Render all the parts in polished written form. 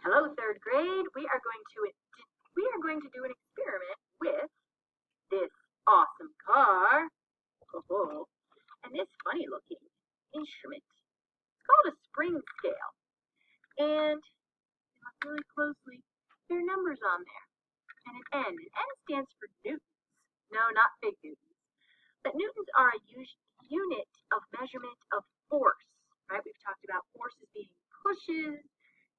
Hello, third grade. We are going to do an experiment with this awesome car. Oh, and this funny looking instrument. It's called a spring scale. And look really closely, there are numbers on there. And an N. And N stands for newtons. No, not big newtons. But newtons are a unit of measurement of force. Right? We've talked about forces being pushes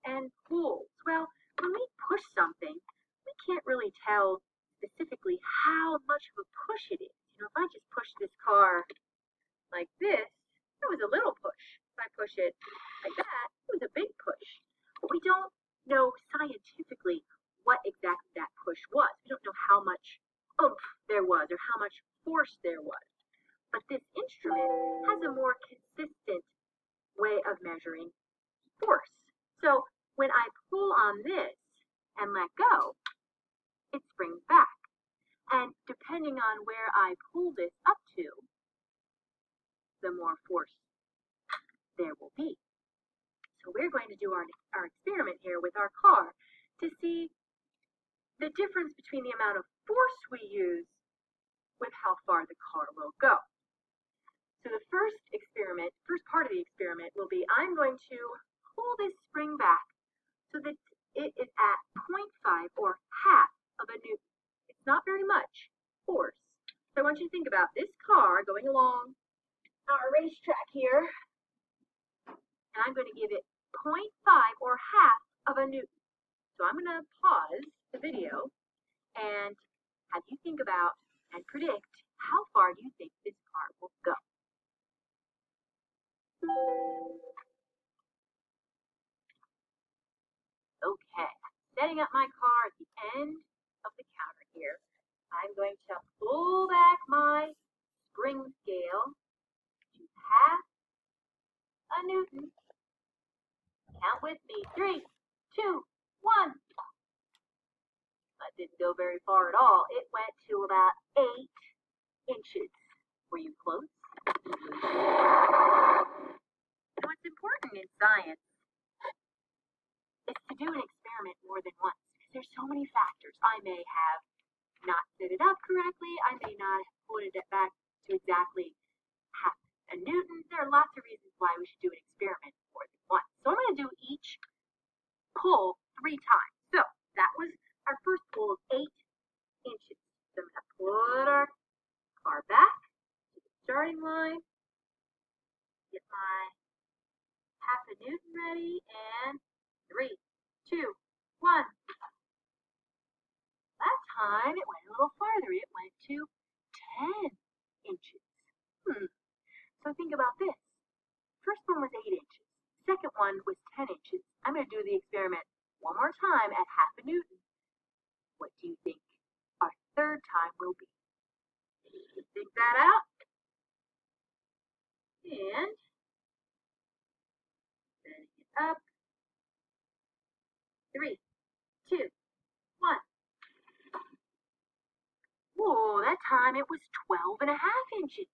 and pulls. Well, when we push something, we can't really tell specifically how much of a push it is. If I just push this car like this, it was a little push. If I push it like that, it was a big push. But we don't know scientifically what exactly that push was. We don't know how much oomph there was or how much force there was. But this instrument has a more consistent way of measuring force. So when I pull on this and let go, it springs back. And depending on where I pull this up to, the more force there will be. So we're going to do our experiment here with our car to see the difference between the amount of force we use with how far the car will go. So the first part of the experiment will be I'm going to pull this spring back so that it is at 0.5 or half of a newton. It's not very much force. So I want you to think about this car going along our racetrack here, and I'm going to give it 0.5 or half of a newton. So I'm going to pause the video and have you think about and predict how far you think this car will go. Okay, setting up my car at the end of the counter here. I'm going to pull back my spring scale to half a newton. Count with me. 3, 2, 1. That didn't go very far at all. It went to about 8 inches. Were you close? What's important in science is to do an experiment more than once because there's so many factors. I may have not set it up correctly. I may not have put it back to exactly half a newton. There are lots of reasons why we should do an experiment more than once. So I'm going to do each pull 3 times. So that was our first pull of 8 inches. So I'm going to put our car back to the starting line, get my half a newton ready, and 3, 2, 1. That time it went a little farther. It went to 10 inches. So think about this. First one was 8 inches. Second one was 10 inches. I'm going to do the experiment one more time at half a newton. What do you think our third time will be? Think that out. And setting it up. 3, 2, 1. Whoa, that time it was 12.5 inches.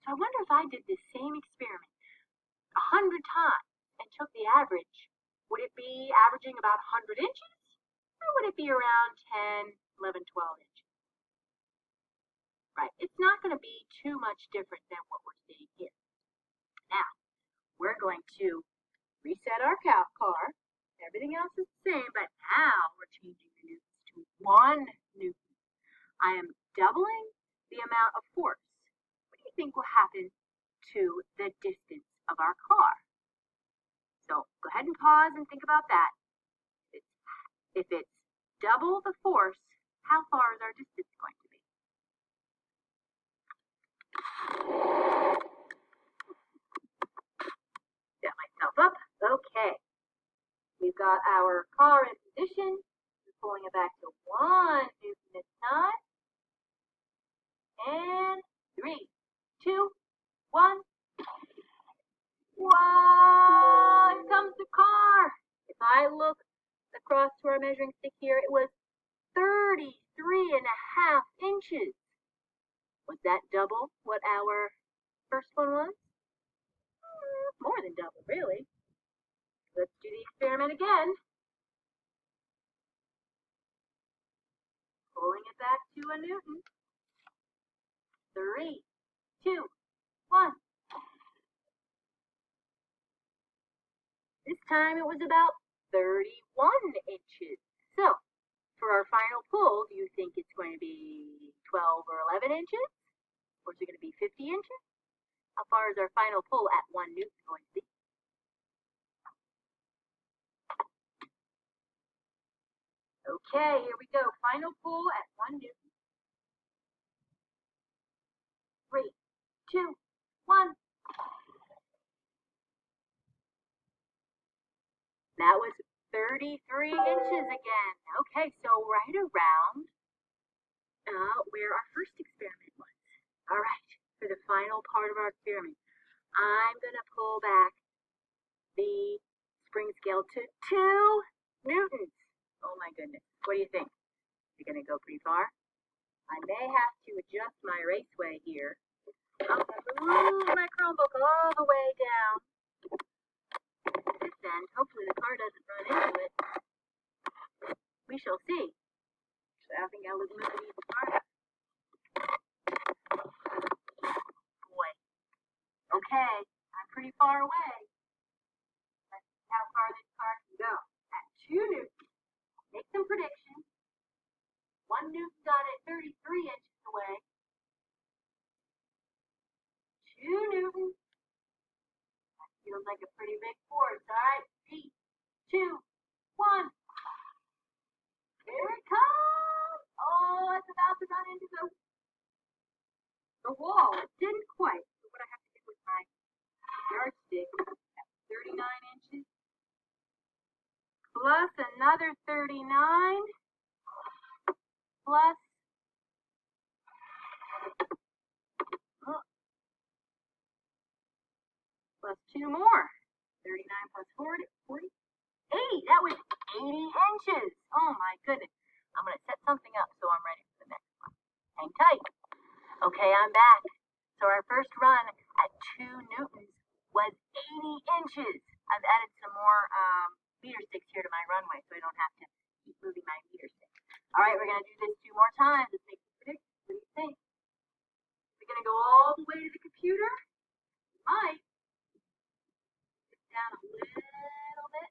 So I wonder if I did this same experiment 100 times and took the average, would it be averaging about 100 inches? Or would it be around 10, 11, 12 inches? Right, it's not going to be too much different than what we're seeing here. Now, we're going to reset our car. Everything else is the same, but now we're changing the newtons to 1 newton. I am doubling the amount of force. What do you think will happen to the distance of our car? So go ahead and pause and think about that. If it's double the force, how far is our distance going to be? Set myself up. Okay. We've got our car in position. We're pulling it back to 1 newton this time. And 3, 2, 1. Wow! Here comes the car. If I look across to our measuring stick here, it was 33.5 inches. Was that double what our first one was? More than double, really. Let's do the experiment again. Pulling it back to a Newton. 3, 2, 1. This time it was about 31 inches. So, for our final pull, do you think it's going to be 12 or 11 inches? Or is it going to be 50 inches? How far is our final pull at 1 Newton going to be? Okay, here we go. Final pull at 1 Newton. 3, 2, 1. That was 33 inches again. Okay, so right around where our first experiment was. All right, for the final part of our experiment, I'm going to pull back the spring scale to 2 newtons. Oh my goodness. What do you think? Is it going to go pretty far? I may have to adjust my raceway here. I'm going to move my Chromebook all the way down this end. Hopefully the car doesn't run into it. We shall see. I think I'll move it even farther. Boy. Okay, I'm pretty far away. Let's see how far this car can go. At 2 newtons, make some predictions. 1 newton got it 33 inches away. 2 newtons. That feels like a pretty big force. All right, 3, 2, 1. Here it comes. Oh, it's about to run into the wall. It didn't quite. So what I have to do with my yardstick at 39 inches plus another 39 plus plus 2 more. 39 plus 40, 40. 80. That was 80 inches. Oh my goodness. I'm going to set something up so I'm ready for the next one. Hang tight. Okay, I'm back. So our first run at 2 newtons was 80 inches. I've added some more meter sticks here to my runway so I don't have to keep moving my meter stick. All right, we're going to do this 2 more times. Let's make some predictions. What do you think? We're going to go all the way to the computer. We might. Sit down a little bit.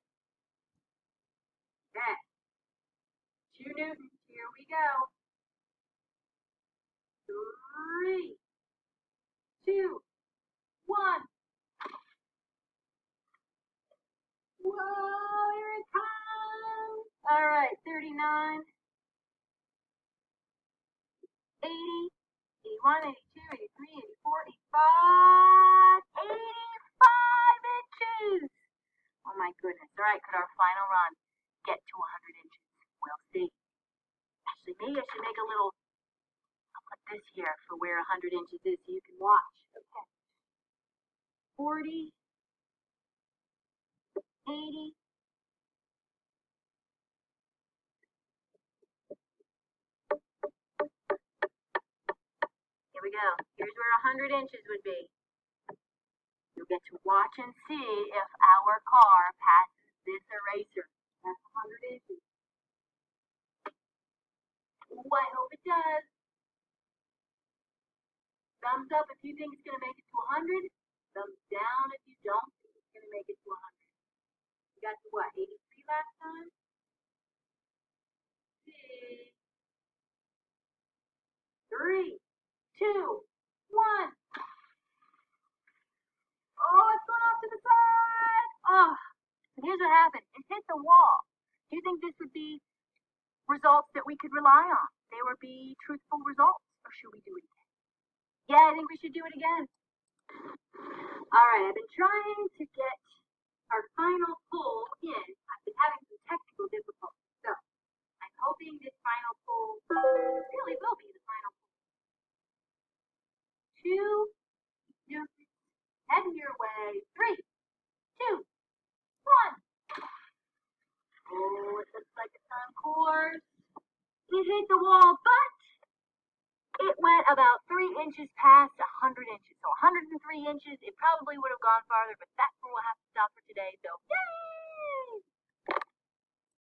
Okay. 2 newtons. Here we go. 3, 2, 1. Whoa, here it comes. All right, 39, 80, 81, 82, 83, 84, 85, 85 inches. Oh my goodness. All right, could our final run get to 100 inches? We'll see. Actually, maybe I should make a little, I'll put this here for where 100 inches is so you can watch. Okay. 40, 80. Here we go. Here's where 100 inches would be. You'll get to watch and see if our car passes this eraser. That's 100 inches. Ooh, I hope it does. Thumbs up if you think it's going to make it to 100. Thumbs down if you don't think it's going to make it to 100. You got to what, 83 last time? See. 3, 2, 1. Oh, it's going off to the side. Oh, and here's what happened. It hit the wall. Do you think this would be results that we could rely on? They would be truthful results, or should we do it again? Yeah, I think we should do it again. All right, I've been trying to get our final pull in. I've been having some technical difficulties, so I'm hoping this final pull really will be the final pull. 2 newtons heading your way. 3, 2, 1. Oh, it looks like it's on course. It hit the wall, but it went about 3 inches past 100 inches. So 103 inches, it probably would have gone farther, but that's where we'll have to stop for today. So, yay!